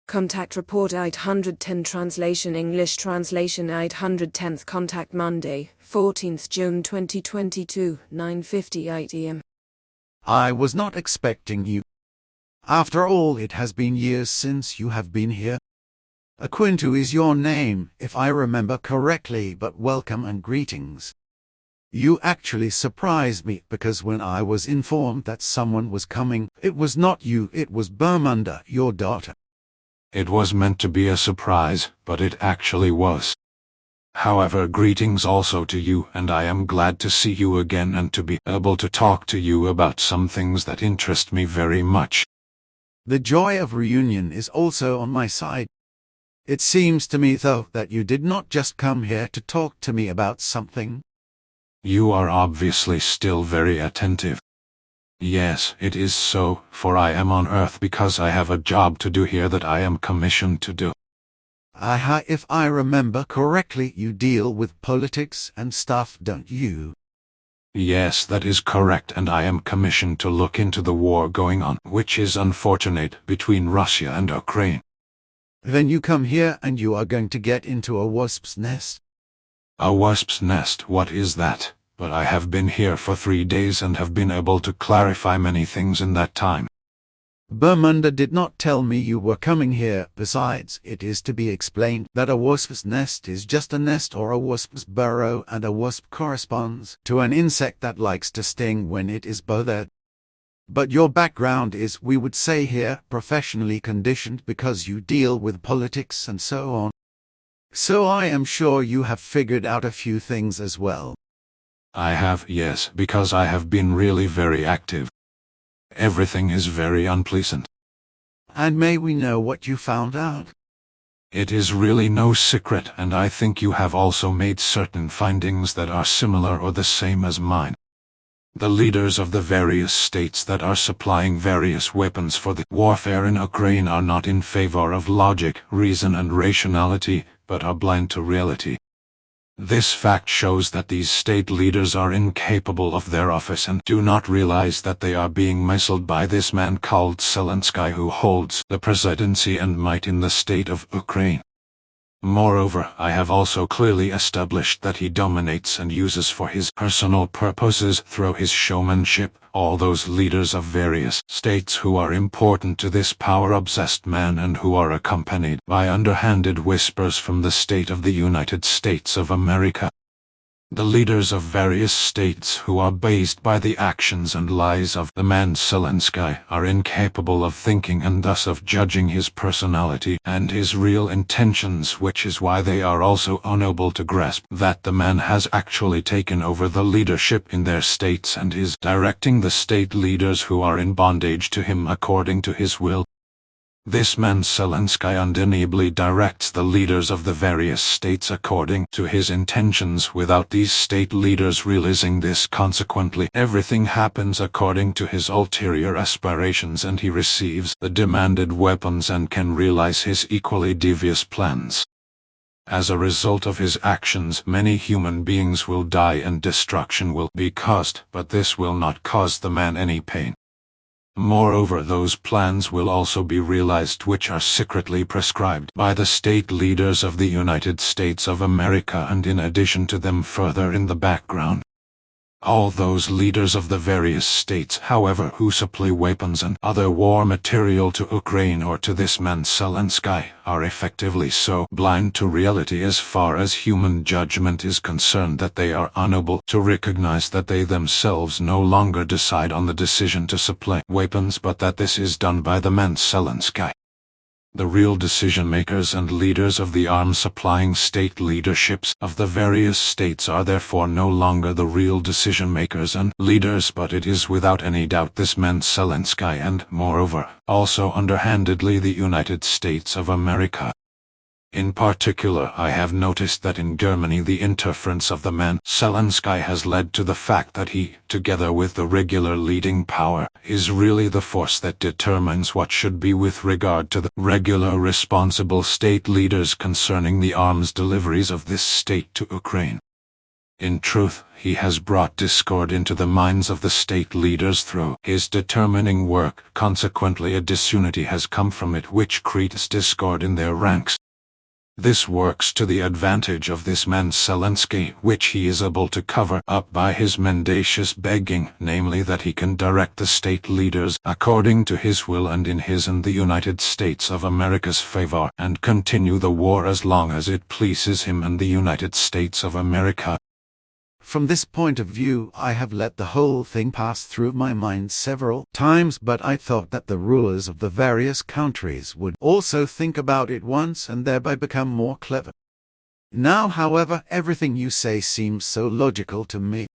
Contact report 810 translation English translation 810th contact Monday, 14th June 2022, 9:58 am. I was not expecting you. After all, it has been years since you have been here. Quinto is your name, if I remember correctly, but welcome and greetings. You actually surprised me, because when I was informed that someone was coming, it was not you, it was Bermunda, your daughter. It was meant to be a surprise, but it actually was. However, greetings also to you, and I am glad to see you again and to be able to talk to you about some things that interest me very much. The joy of reunion is also on my side. It seems to me, though, that you did not just come here to talk to me about something. You are obviously still very attentive. Yes, it is so, for I am on Earth because I have a job to do here that I am commissioned to do. If I remember correctly, you deal with politics and stuff, don't you? Yes, that is correct, and I am commissioned to look into the war going on, which is unfortunate, between Russia and Ukraine. Then you come here and you are going to get into a wasp's nest. A wasp's nest, what is that? But I have been here for 3 days and have been able to clarify many things in that time. Bermunda did not tell me you were coming here. Besides, it is to be explained that a wasp's nest is just a nest or a wasp's burrow, and a wasp corresponds to an insect that likes to sting when it is bothered. But your background is, we would say here, professionally conditioned, because you deal with politics and so on. So I am sure you have figured out a few things as well. I have, yes, because I have been really very active. Everything is very unpleasant. And may we know what you found out? It is really no secret, and I think you have also made certain findings that are similar or the same as mine. The leaders of the various states that are supplying various weapons for the warfare in Ukraine are not in favor of logic, reason and rationality, but are blind to reality. This fact shows that these state leaders are incapable of their office and do not realize that they are being misled by this man called Zelensky, who holds the presidency and might in the state of Ukraine. Moreover, I have also clearly established that he dominates and uses for his personal purposes through his showmanship all those leaders of various states who are important to this power-obsessed man and who are accompanied by underhanded whispers from the state of the United States of America. The leaders of various states who are based by the actions and lies of the man Zelensky are incapable of thinking and thus of judging his personality and his real intentions, which is why they are also unable to grasp that the man has actually taken over the leadership in their states and is directing the state leaders who are in bondage to him according to his will. This man Zelensky undeniably directs the leaders of the various states according to his intentions without these state leaders realizing this. Consequently, everything happens according to his ulterior aspirations, and he receives the demanded weapons and can realize his equally devious plans. As a result of his actions, many human beings will die and destruction will be caused, but this will not cause the man any pain. Moreover, those plans will also be realized which are secretly prescribed by the state leaders of the United States of America, and in addition to them further in the background. All those leaders of the various states, however, who supply weapons and other war material to Ukraine or to this man Zelensky, are effectively so blind to reality as far as human judgment is concerned that they are unable to recognize that they themselves no longer decide on the decision to supply weapons, but that this is done by the man Zelensky. The real decision-makers and leaders of the arms-supplying state leaderships of the various states are therefore no longer the real decision-makers and leaders, but it is without any doubt this man Zelensky and, moreover, also underhandedly the United States of America. In particular, I have noticed that in Germany the interference of the man Zelensky has led to the fact that he, together with the regular leading power, is really the force that determines what should be with regard to the regular responsible state leaders concerning the arms deliveries of this state to Ukraine. In truth, he has brought discord into the minds of the state leaders through his determining work. Consequently, a disunity has come from it which creates discord in their ranks. This works to the advantage of this man Zelensky, which he is able to cover up by his mendacious begging, namely that he can direct the state leaders according to his will and in his and the United States of America's favor, and continue the war as long as it pleases him and the United States of America. From this point of view, I have let the whole thing pass through my mind several times, but I thought that the rulers of the various countries would also think about it once and thereby become more clever. Now, however, everything you say seems so logical to me.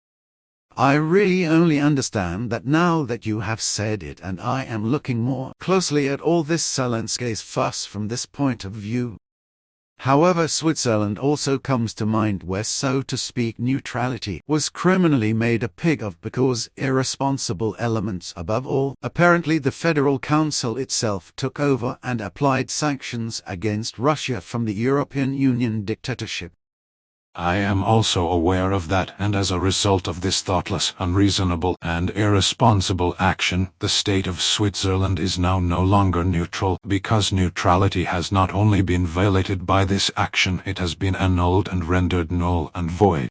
I really only understand that now that you have said it, and I am looking more closely at all this Zelensky's fuss from this point of view. However, Switzerland also comes to mind, where, so to speak, neutrality was criminally made a pig of because irresponsible elements, above all, apparently the Federal Council itself, took over and applied sanctions against Russia from the European Union dictatorship. I am also aware of that, and as a result of this thoughtless, unreasonable, and irresponsible action, the state of Switzerland is now no longer neutral, because neutrality has not only been violated by this action, it has been annulled and rendered null and void.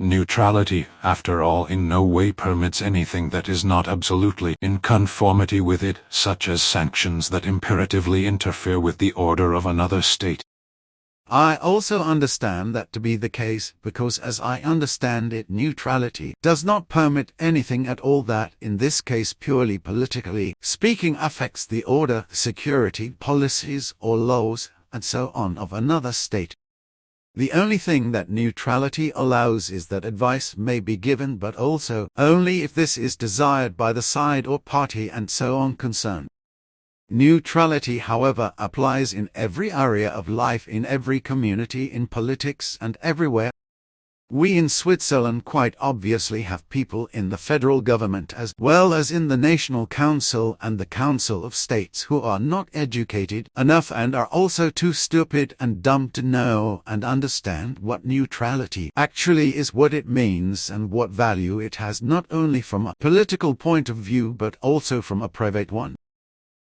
Neutrality, after all, in no way permits anything that is not absolutely in conformity with it, such as sanctions that imperatively interfere with the order of another state. I also understand that to be the case, because as I understand it, neutrality does not permit anything at all that, in this case purely politically speaking, affects the order, security, policies, or laws, and so on of another state. The only thing that neutrality allows is that advice may be given, but also only if this is desired by the side or party and so on concerned. Neutrality, however, applies in every area of life, in every community, in politics, and everywhere. We in Switzerland quite obviously have people in the federal government as well as in the National Council and the Council of States who are not educated enough and are also too stupid and dumb to know and understand what neutrality actually is, what it means, and what value it has, not only from a political point of view but also from a private one.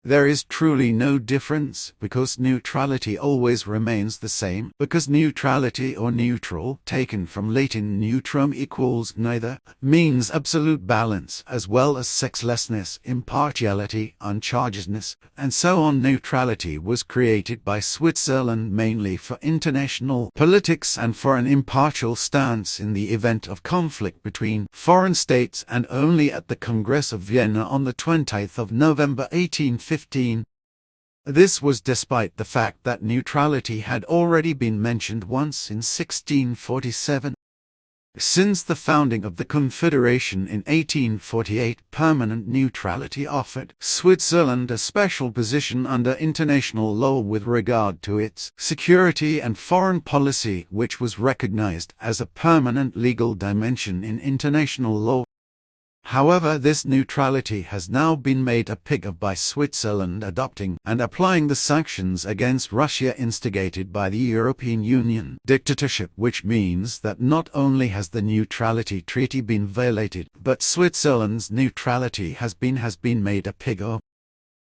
There is truly no difference, because neutrality always remains the same, because neutrality or neutral, taken from Latin neutrum equals neither, means absolute balance, as well as sexlessness, impartiality, unchargedness, and so on. Neutrality was created by Switzerland mainly for international politics and for an impartial stance in the event of conflict between foreign states, and only at the Congress of Vienna on the 20th of November 1815. This was despite the fact that neutrality had already been mentioned once in 1647. Since the founding of the Confederation in 1848, permanent neutrality offered Switzerland a special position under international law with regard to its security and foreign policy, which was recognized as a permanent legal dimension in international law. However, this neutrality has now been made a pig of by Switzerland adopting and applying the sanctions against Russia instigated by the European Union dictatorship, which means that not only has the neutrality treaty been violated, but Switzerland's neutrality has been made a pig of.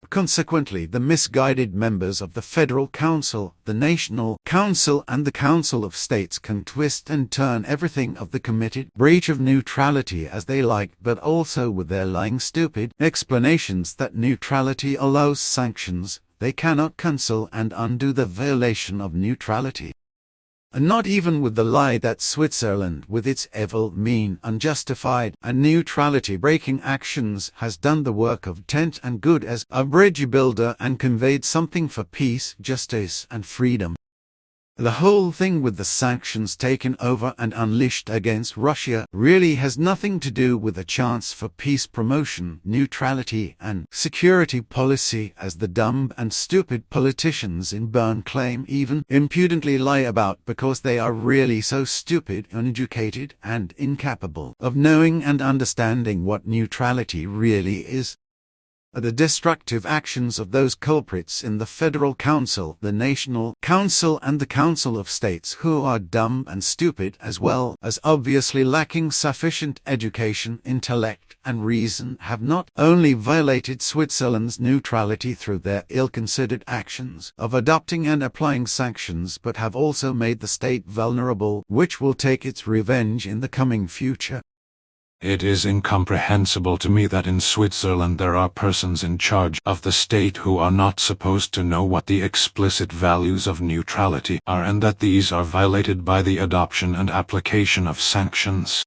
Consequently, the misguided members of the Federal Council, the National Council, and the Council of States can twist and turn everything of the committed breach of neutrality as they like, but also with their lying stupid explanations that neutrality allows sanctions, they cannot cancel and undo the violation of neutrality. And not even with the lie that Switzerland, with its evil, mean, unjustified, and neutrality-breaking actions, has done the work of tent and good as a bridge builder and conveyed something for peace, justice, and freedom. The whole thing with the sanctions taken over and unleashed against Russia really has nothing to do with a chance for peace promotion, neutrality, and security policy, as the dumb and stupid politicians in Bern claim, even impudently lie about, because they are really so stupid, uneducated, and incapable of knowing and understanding what neutrality really is. The destructive actions of those culprits in the Federal Council, the National Council, and the Council of States, who are dumb and stupid as well as obviously lacking sufficient education, intellect, and reason, have not only violated Switzerland's neutrality through their ill-considered actions of adopting and applying sanctions, but have also made the state vulnerable, which will take its revenge in the coming future. It is incomprehensible to me that in Switzerland there are persons in charge of the state who are not supposed to know what the explicit values of neutrality are, and that these are violated by the adoption and application of sanctions.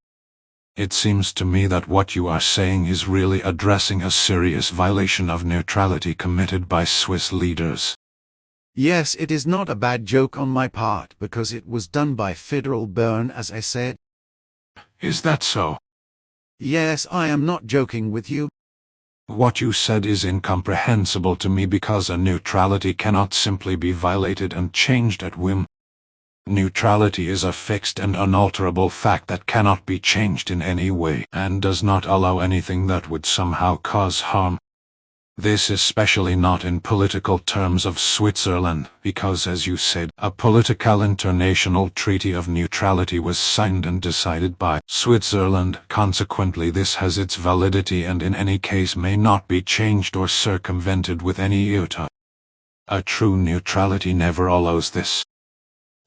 It seems to me that what you are saying is really addressing a serious violation of neutrality committed by Swiss leaders. Yes, it is not a bad joke on my part, because it was done by Federal Bern, as I said. Is that so? Yes, I am not joking with you. What you said is incomprehensible to me because a neutrality cannot simply be violated and changed at whim. Neutrality is a fixed and unalterable fact that cannot be changed in any way and does not allow anything that would somehow cause harm. This especially not in political terms of Switzerland, because, as you said, a political international treaty of neutrality was signed and decided by Switzerland. Consequently, this has its validity and in any case may not be changed or circumvented with any iota. A true neutrality never allows this.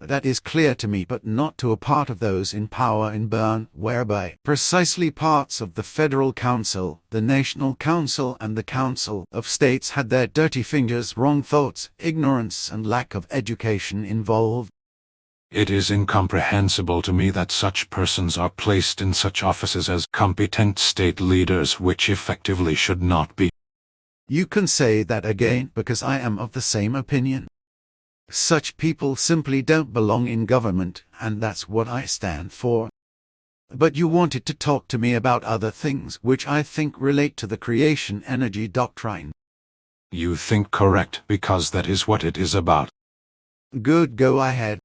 That is clear to me, but not to a part of those in power in Bern, whereby precisely parts of the Federal Council, the National Council, and the Council of States had their dirty fingers, wrong thoughts, ignorance, and lack of education involved. It is incomprehensible to me that such persons are placed in such offices as competent state leaders, which effectively should not be. You can say that again, because I am of the same opinion. Such people simply don't belong in government, and that's what I stand for. But you wanted to talk to me about other things, which I think relate to the creation energy doctrine. You think correct, because that is what it is about. Good, go ahead.